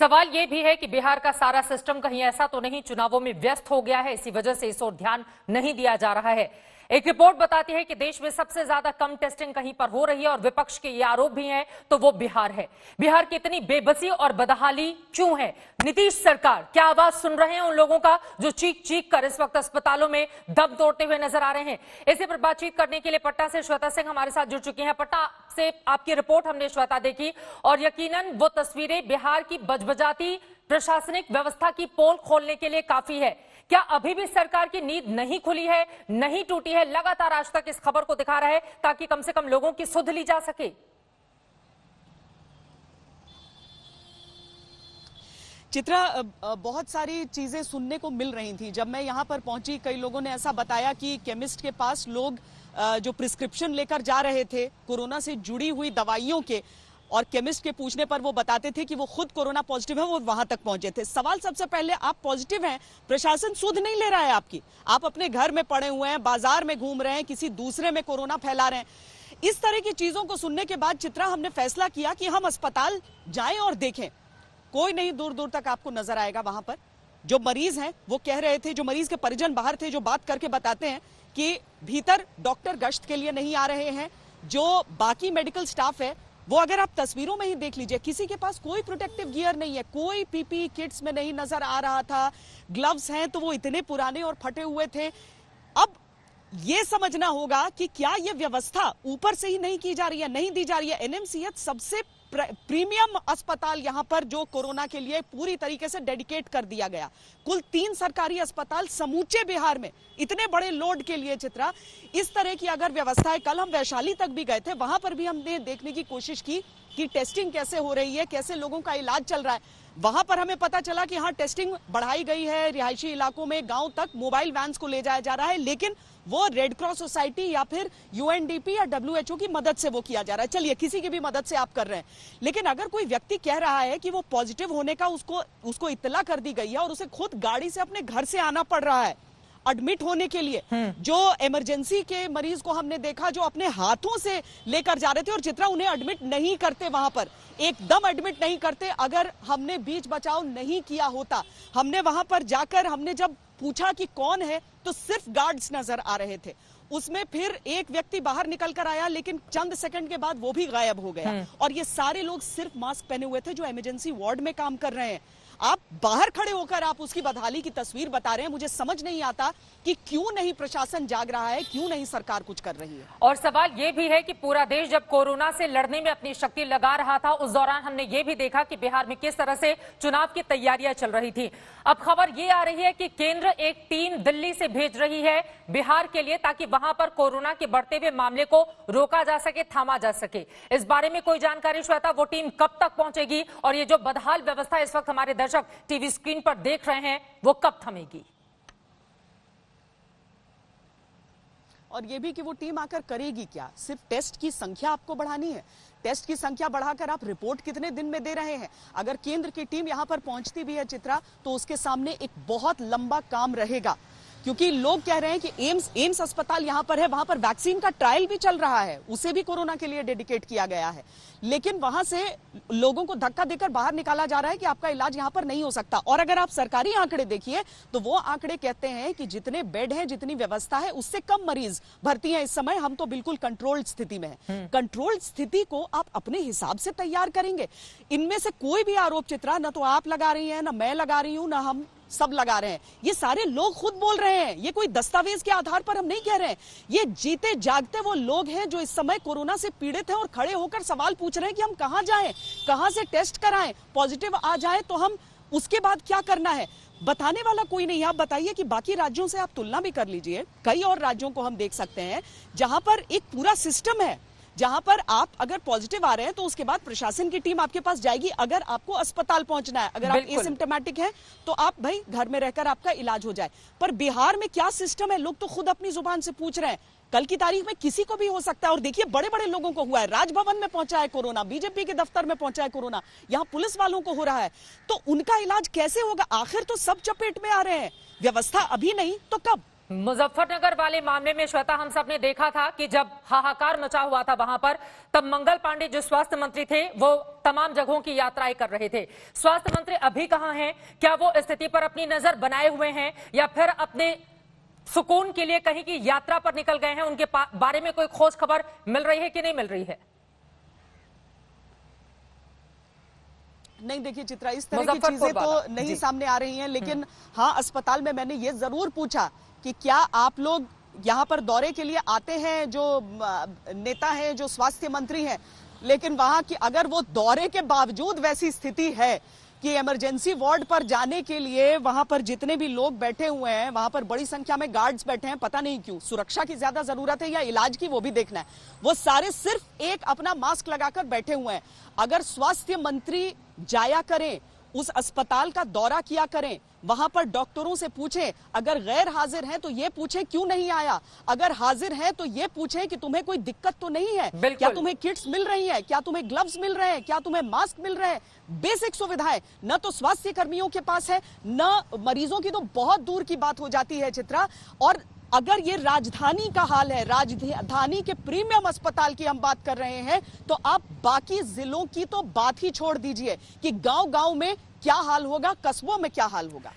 सवाल यह भी है कि बिहार का सारा सिस्टम कहीं ऐसा तो नहीं चुनावों में व्यस्त हो गया है, इसी वजह से इस ओर ध्यान नहीं दिया जा रहा है। एक रिपोर्ट बताती है कि देश में सबसे ज्यादा कम टेस्टिंग कहीं पर हो रही है और विपक्ष के ये आरोप भी हैं, तो वो बिहार है। बिहार की इतनी बेबसी और बदहाली क्यों है? नीतीश सरकार क्या आवाज सुन रहे हैं उन लोगों का जो चीख चीख कर इस वक्त अस्पतालों में दम तोड़ते हुए नजर आ रहे हैं? इसी पर बातचीत करने के लिए पटना से श्वेता सिंह हमारे साथ जुड़ चुकी हैं। पटना से आपकी रिपोर्ट हमने श्वेता देखी और यकीनन वो तस्वीरें बिहार की बजबजाती प्रशासनिक व्यवस्था की पोल खोलने के लिए काफी है। क्या अभी भी सरकार की नींद नहीं खुली है, नहीं टूटी है? लगातार आज तक इस खबर को दिखा रहा है ताकि कम से कम लोगों की सुध ली जा सके। चित्रा, बहुत सारी चीजें सुनने को मिल रही थी। जब मैं यहां पर पहुंची, कई लोगों ने ऐसा बताया कि केमिस्ट के पास लोग जो प्रिस्क्रिप्शन लेकर जा रहे थे कोरोना से जुड़ी हुई दवाइयों के, और केमिस्ट के पूछने पर वो बताते थे कि वो खुद कोरोना पॉजिटिव है, वो वहां तक पहुंचे थे। सवाल सबसे पहले, आप पॉजिटिव हैं, प्रशासन सुध नहीं ले रहा है आपकी, आप अपने घर में पड़े हुए हैं, बाजार में घूम रहे हैं, किसी दूसरे में कोरोना फैला रहे हैं। इस तरह की चीजों को सुनने के बाद चित्रा, हमने फैसला किया कि हम अस्पताल जाएं और देखें। कोई नहीं दूर दूर तक आपको नजर आएगा। वहां पर जो मरीज हैं वो कह रहे थे, जो मरीज के परिजन बाहर थे, जो बात करके बताते हैं कि भीतर डॉक्टर गश्त के लिए नहीं आ रहे हैं। जो बाकी मेडिकल स्टाफ है वो, अगर आप तस्वीरों में ही देख लीजिए, किसी के पास कोई प्रोटेक्टिव गियर नहीं है, कोई पीपी किट्स में नहीं नजर आ रहा था। ग्लव्स हैं तो वो इतने पुराने और फटे हुए थे। अब ये समझना होगा कि क्या ये व्यवस्था ऊपर से ही नहीं की जा रही है, नहीं दी जा रही है। एनएमसीएच सबसे प्रीमियम अस्पताल यहां पर जो कोरोना के लिए पूरी तरीके से डेडिकेट कर दिया गया। कुल 3 सरकारी अस्पताल समूचे बिहार में इतने बड़े लोड के लिए। चित्रा, इस तरह की अगर व्यवस्था है, कल हम वैशाली तक भी गए थे, वहां पर भी हमने देखने की कोशिश की कि टेस्टिंग कैसे हो रही है, कैसे लोगों का इलाज चल रहा है। वहां पर हमें पता चला कि हाँ, टेस्टिंग बढ़ाई गई है, रिहायशी इलाकों में गांव तक मोबाइल वैन्स को ले जाया जा रहा है, लेकिन वो रेड क्रॉस सोसाइटी या फिर यूएनडीपी या डब्ल्यूएचओ की मदद से वो किया जा रहा है। चलिए, किसी की भी मदद से आप कर रहे हैं, लेकिन अगर कोई व्यक्ति कह रहा है कि वो पॉजिटिव होने का उसको इत्तला कर दी गई है और उसे खुद गाड़ी से अपने घर से आना पड़ रहा है एडमिट होने के लिए। जो इमरजेंसी के मरीज को हमने देखा जो अपने हाथों से लेकर जा रहे थे, और चित्रा, उन्हें एडमिट नहीं करते, वहां पर एकदम एडमिट नहीं करते। अगर हमने बीच बचाव नहीं किया होता, हमने वहां पर जाकर हमने जब पूछा कि कौन है, तो सिर्फ गार्ड्स नजर आ रहे थे। उसमें फिर एक व्यक्ति बाहर निकल कर आया, लेकिन चंद सेकंड के बाद वो भी गायब हो गया। और ये सारे लोग सिर्फ मास्क पहने हुए थे जो इमरजेंसी वार्ड में काम कर रहे हैं। आप बाहर खड़े होकर आप उसकी बदहाली की तस्वीर बता रहे हैं। मुझे समझ नहीं आता कि क्यों नहीं प्रशासन जाग रहा है, क्यों नहीं सरकार कुछ कर रही है। और सवाल यह भी है कि पूरा देश जब कोरोना से लड़ने में अपनी शक्ति लगा रहा था, उस दौरान हमने ये भी देखा कि बिहार में किस तरह से चुनाव की तैयारियां चल रही थी। अब खबर ये आ रही है कि केंद्र एक टीम दिल्ली से भेज रही है बिहार के लिए, ताकि वहां पर कोरोना के बढ़ते हुए मामले को रोका जा सके, थामा जा सके। इस बारे में कोई जानकारी श्वेता, वो टीम कब तक पहुंचेगी और ये जो बदहाल व्यवस्था इस वक्त हमारे दर्शक टीवी स्क्रीन पर देख रहे हैं, वो कब थमेगी? और ये भी कि वो टीम आकर करेगी क्या? सिर्फ टेस्ट की संख्या आपको बढ़ानी है। टेस्ट की संख्या बढ़ाकर आप रिपोर्ट कितने दिन में दे रहे हैं? अगर केंद्र की टीम यहां पर पहुंचती भी है चित्रा, तो उसके सामने एक बहुत लंबा काम रहेगा, क्योंकि लोग कह रहे हैं कि एम्स अस्पताल यहां पर है, वहां पर वैक्सीन का ट्रायल भी चल रहा है, उसे भी कोरोना के लिए डेडिकेट किया गया है, लेकिन वहां से लोगों को धक्का देकर बाहर निकाला जा रहा है कि आपका इलाज यहां पर नहीं हो सकता। और अगर आप सरकारी आंकड़े देखिए तो वो आंकड़े कहते हैं कि जितने बेड हैं, जितनी व्यवस्था है, उससे कम मरीज भर्ती हैं इस समय। हम तो बिल्कुल कंट्रोल्ड स्थिति में हैं। कंट्रोल्ड स्थिति को आप अपने हिसाब से तैयार करेंगे। इनमें से कोई भी आरोप चित्रा, ना तो आप लगा रही हैं, ना मैं लगा रही हूं, ना हम सब लगा रहे हैं, ये सारे लोग खुद बोल रहे हैं। ये कोई दस्तावेज के आधार पर हम नहीं कह रहे हैं। ये जीते जागते वो लोग हैं जो इस समय कोरोना से पीड़ित हैं और खड़े होकर सवाल पूछ रहे हैं कि हम कहां जाएं, कहां से टेस्ट कराएं, पॉजिटिव आ जाए तो हम उसके बाद क्या करना है। बताने वाला कोई नहीं। आप बताइए कि बाकी राज्यों से आप तुलना भी कर लीजिए। कई और राज्यों को हम देख सकते हैं जहां पर एक पूरा सिस्टम है, जहां पर आप अगर पॉजिटिव आ रहे हैं तो उसके बाद प्रशासन की टीम आपके पास जाएगी। अगर आपको अस्पताल पहुंचना है, अगर आप एसिम्प्टोमेटिक हैं, तो आप भाई घर में रहकर आपका इलाज हो जाए। पर बिहार में क्या सिस्टम है, लोग तो खुद अपनी जुबान से पूछ रहे हैं। कल की तारीख में किसी को भी हो सकता है। और देखिए, बड़े बड़े लोगों को हुआ है। राजभवन में पहुंचा है कोरोना, बीजेपी के दफ्तर में पहुंचा है कोरोना, यहां पुलिस वालों को हो रहा है। तो उनका इलाज कैसे होगा? आखिर तो सब चपेट में आ रहे हैं। व्यवस्था अभी नहीं तो कब? मुजफ्फरनगर वाले मामले में श्वेता, हम सब ने देखा था कि जब हाहाकार मचा हुआ था वहां पर, तब मंगल पांडे जो स्वास्थ्य मंत्री थे वो तमाम जगहों की यात्राएं कर रहे थे। स्वास्थ्य मंत्री अभी कहां हैं? क्या वो स्थिति पर अपनी नजर बनाए हुए हैं या फिर अपने सुकून के लिए कहीं की यात्रा पर निकल गए हैं? उनके बारे में कोई खोज खबर मिल रही है कि नहीं मिल रही है? नहीं, देखिए चित्रा, इस तरह की चीजें तो नहीं सामने आ रही हैं, लेकिन हाँ, अस्पताल में मैंने ये जरूर पूछा कि क्या आप लोग यहाँ पर दौरे के लिए आते हैं, जो नेता हैं, जो स्वास्थ्य मंत्री हैं, लेकिन वहां की अगर वो दौरे के बावजूद वैसी स्थिति है कि इमरजेंसी वार्ड पर जाने के लिए वहां पर जितने भी लोग बैठे हुए हैं, वहां पर बड़ी संख्या में गार्ड्स बैठे हैं, पता नहीं क्यों, सुरक्षा की ज्यादा जरूरत है या इलाज की, वो भी देखना है, वो सारे सिर्फ एक अपना मास्क लगाकर बैठे हुए हैं। अगर स्वास्थ्य मंत्री जाया करें, उस अस्पताल का दौरा किया करें, वहां पर डॉक्टरों से पूछें, अगर गैर हाजिर हैं तो ये पूछें क्यों नहीं आया, अगर हाजिर है तो ये पूछें कि तुम्हें कोई दिक्कत तो नहीं है, क्या तुम्हें किट्स मिल रही है, क्या तुम्हें ग्लव्स मिल रहे हैं, क्या तुम्हें मास्क मिल रहे हैं। बेसिक सुविधाएं न तो स्वास्थ्य कर्मियों के पास है, न मरीजों की तो बहुत दूर की बात हो जाती है चित्रा। और अगर ये राजधानी का हाल है, राजधानी के प्रीमियम अस्पताल की हम बात कर रहे हैं, तो आप बाकी जिलों की तो बात ही छोड़ दीजिए कि गांव-गांव में क्या हाल होगा, कस्बों में क्या हाल होगा।